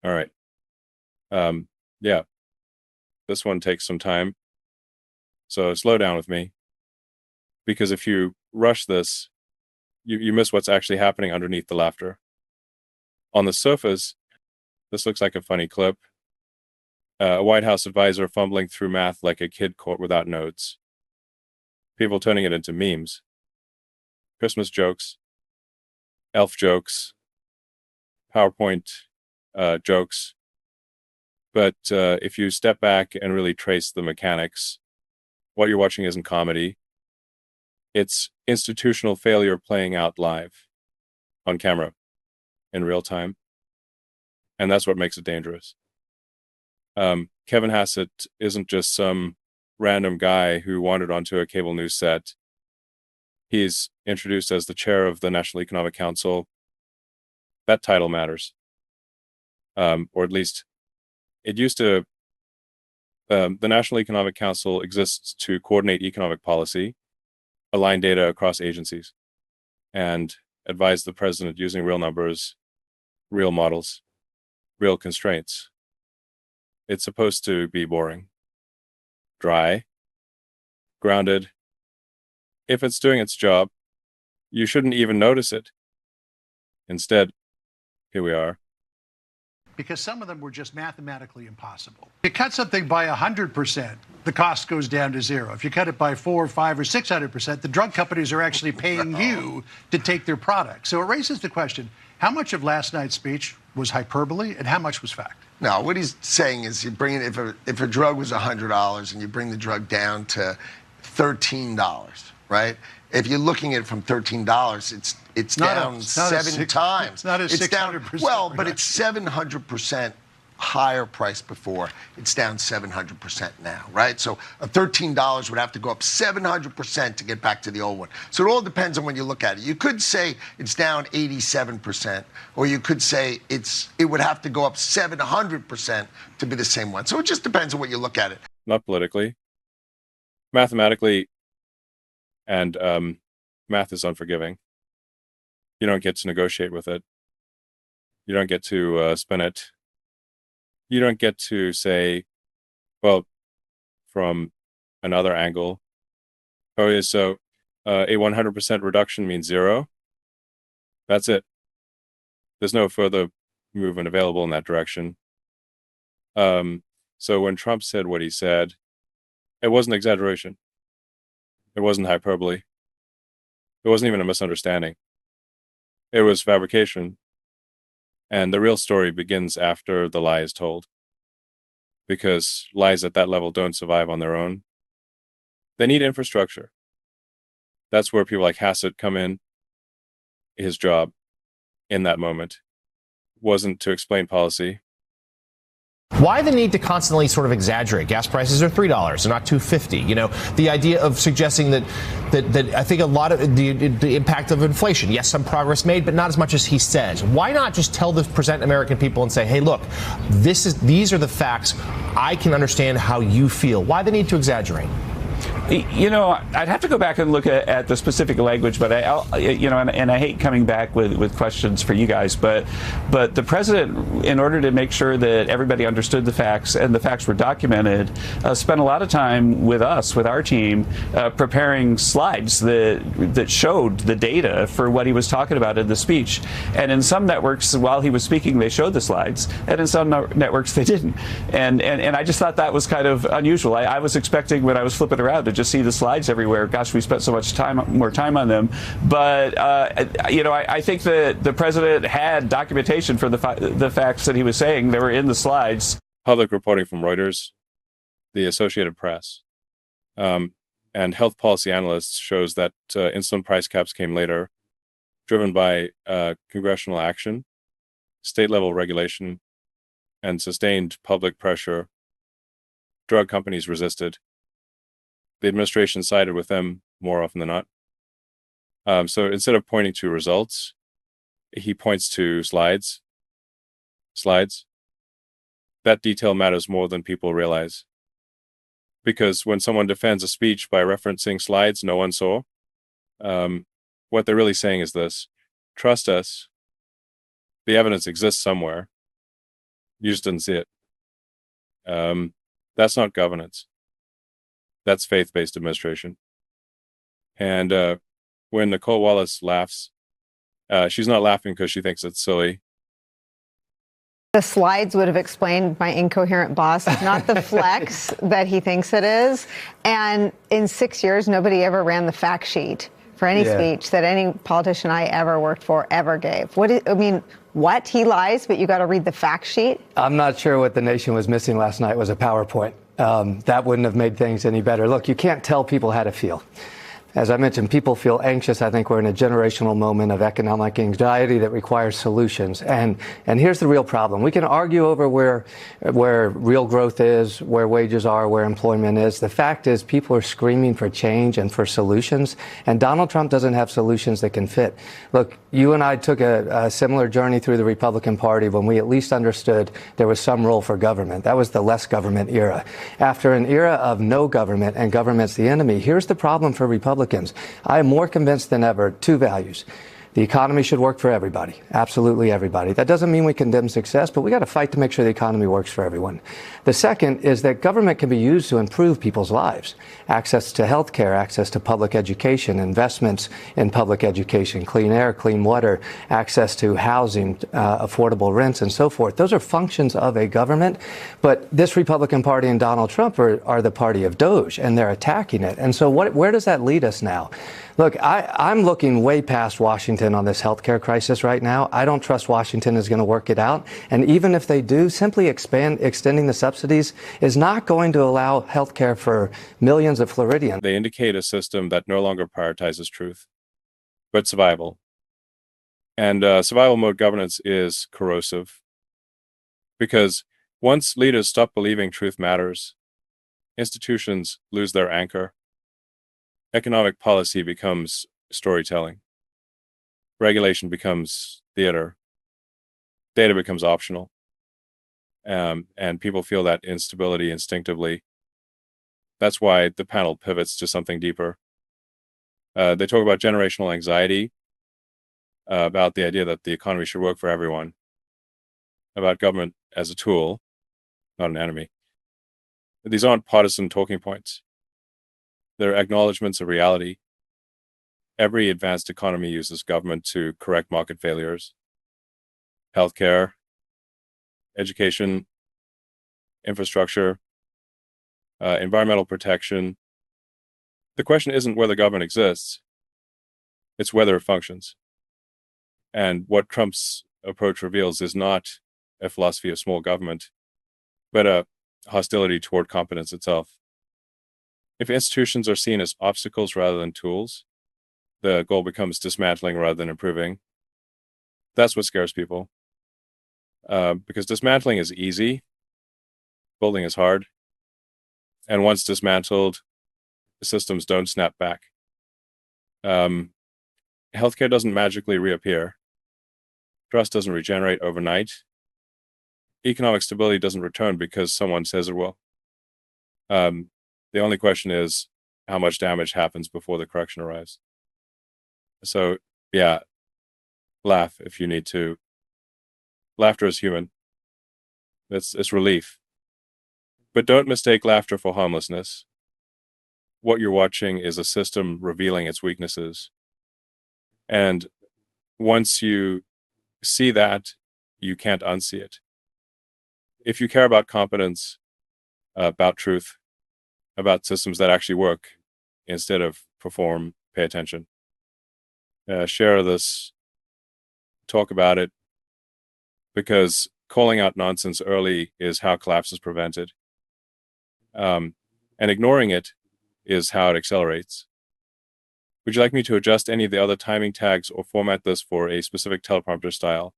All right. Yeah, this one takes some time. So slow down with me, because if you rush this, you miss what's actually happening underneath the laughter. On the surface, this looks like a funny clip. A White House advisor fumbling through math like a kid caught without notes. People turning it into memes. Christmas jokes, elf jokes, PowerPoint jokes. But if you step back and really trace the mechanics, what you're watching isn't comedy. It's institutional failure playing out live on camera in real time. And that's what makes it dangerous. Kevin Hassett isn't just some random guy who wandered onto a cable news set. He's introduced as the chair of the National Economic Council. That title matters. Or at least it used to. The National Economic Council exists to coordinate economic policy, align data across agencies, and advise the president using real numbers, real models, real constraints. It's supposed to be boring, dry, grounded. If it's doing its job, you shouldn't even notice it. Instead, here we are. Because some of them were just mathematically impossible. You cut something by 100%, the cost goes down to zero. If you cut it by 4, 5, or 600%, the drug companies are actually paying you to take their product. So it raises the question, how much of last night's speech was hyperbole and how much was fact? No, what he's saying is you bring it, if a drug was $100 and you bring the drug down to $13, right? If you're looking at it from $13, it's down seven times. It's not a 600%. Well, but it's 700% higher price before. It's down 700% now, right? So a $13 would have to go up 700% to get back to the old one. So it all depends on when you look at it. You could say it's down 87%, or you could say it would have to go up 700% to be the same one. So it just depends on what you look at it. Not politically, mathematically, and math is unforgiving. You don't get to negotiate with it. You don't get to spin it. You don't get to say, well, from another angle, oh, yeah, so a 100% reduction means zero. That's it. There's no further movement available in that direction. So when Trump said what he said, it wasn't exaggeration. It wasn't hyperbole. It wasn't even a misunderstanding. It was fabrication. And the real story begins after the lie is told. Because lies at that level don't survive on their own. They need infrastructure. That's where people like Hassett come in. His job in that moment wasn't to explain policy. Why the need to constantly sort of exaggerate? Gas prices are $3, they're not $2.50. You know, the idea of suggesting that I think a lot of the impact of inflation. Yes, some progress made, but not as much as he says. Why not just present American people and say, hey, look, these are the facts. I can understand how you feel. Why the need to exaggerate? You know, I'd have to go back and look at the specific language, but I hate coming back with questions for you guys, but the president, in order to make sure that everybody understood the facts and the facts were documented, spent a lot of time with our team, preparing slides that showed the data for what he was talking about in the speech. And in some networks, while he was speaking, they showed the slides, and in some networks they didn't. And I just thought that was kind of unusual. I was expecting, when I was flipping around, to just see the slides everywhere. Gosh, we spent so much more time on them. But I think that the president had documentation for the facts that he was saying. They were in the slides. Public reporting from Reuters, the Associated Press, and health policy analysts shows that insulin price caps came later, driven by congressional action, state-level regulation, and sustained public pressure. Drug companies resisted. The administration sided with them more often than not. So instead of pointing to results, he points to slides. That detail matters more than people realize. Because when someone defends a speech by referencing slides no one saw, what they're really saying is this: trust us. The evidence exists somewhere. You just didn't see it. That's not governance. That's faith-based administration. And when Nicole Wallace laughs, she's not laughing because she thinks it's silly. The slides would have explained my incoherent boss. It's not the flex that he thinks it is. And in 6 years, nobody ever ran the fact sheet for any speech that any politician I ever worked for ever gave. What? He lies, but you got to read the fact sheet? I'm not sure what the nation was missing last night was a PowerPoint. That wouldn't have made things any better. Look, you can't tell people how to feel. As I mentioned, people feel anxious. I think we're in a generational moment of economic anxiety that requires solutions. And here's the real problem. We can argue over where real growth is, where wages are, where employment is. The fact is people are screaming for change and for solutions, and Donald Trump doesn't have solutions that can fit. Look, you and I took a similar journey through the Republican Party when we at least understood there was some role for government. That was the less government era. After an era of no government and government's the enemy, here's the problem for Republicans. I am more convinced than ever, two values. The economy should work for everybody, absolutely everybody. That doesn't mean we condemn success, but we got to fight to make sure the economy works for everyone. The second is that government can be used to improve people's lives. Access to health care, access to public education, investments in public education, clean air, clean water, access to housing, affordable rents, and so forth. Those are functions of a government. But this Republican Party and Donald Trump are the party of Doge, and they're attacking it. And so where does that lead us now? Look, I'm looking way past Washington on this healthcare crisis right now. I don't trust Washington is going to work it out. And even if they do, simply extending the subsidies is not going to allow healthcare for millions of Floridians. They indicate a system that no longer prioritizes truth, but survival. And survival mode governance is corrosive because once leaders stop believing truth matters, institutions lose their anchor. Economic policy becomes storytelling. Regulation becomes theater. Data becomes optional. And people feel that instability instinctively. That's why the panel pivots to something deeper. They talk about generational anxiety, about the idea that the economy should work for everyone, about government as a tool, not an enemy. These aren't partisan talking points. They're acknowledgments of reality. Every advanced economy uses government to correct market failures. Healthcare, education, infrastructure, environmental protection. The question isn't whether government exists, it's whether it functions. And what Trump's approach reveals is not a philosophy of small government, but a hostility toward competence itself. If institutions are seen as obstacles rather than tools, the goal becomes dismantling rather than improving. That's what scares people. Because dismantling is easy, building is hard. And once dismantled, the systems don't snap back. Healthcare doesn't magically reappear. Trust doesn't regenerate overnight. Economic stability doesn't return because someone says it will. The only question is how much damage happens before the correction arrives. So, yeah, laugh if you need to. Laughter is human. It's relief. But don't mistake laughter for harmlessness. What you're watching is a system revealing its weaknesses. And once you see that, you can't unsee it. If you care about competence, about truth, about systems that actually work instead of perform, pay attention. Share this, talk about it, because calling out nonsense early is how collapse is prevented. And ignoring it is how it accelerates. Would you like me to adjust any of the other timing tags or format this for a specific teleprompter style?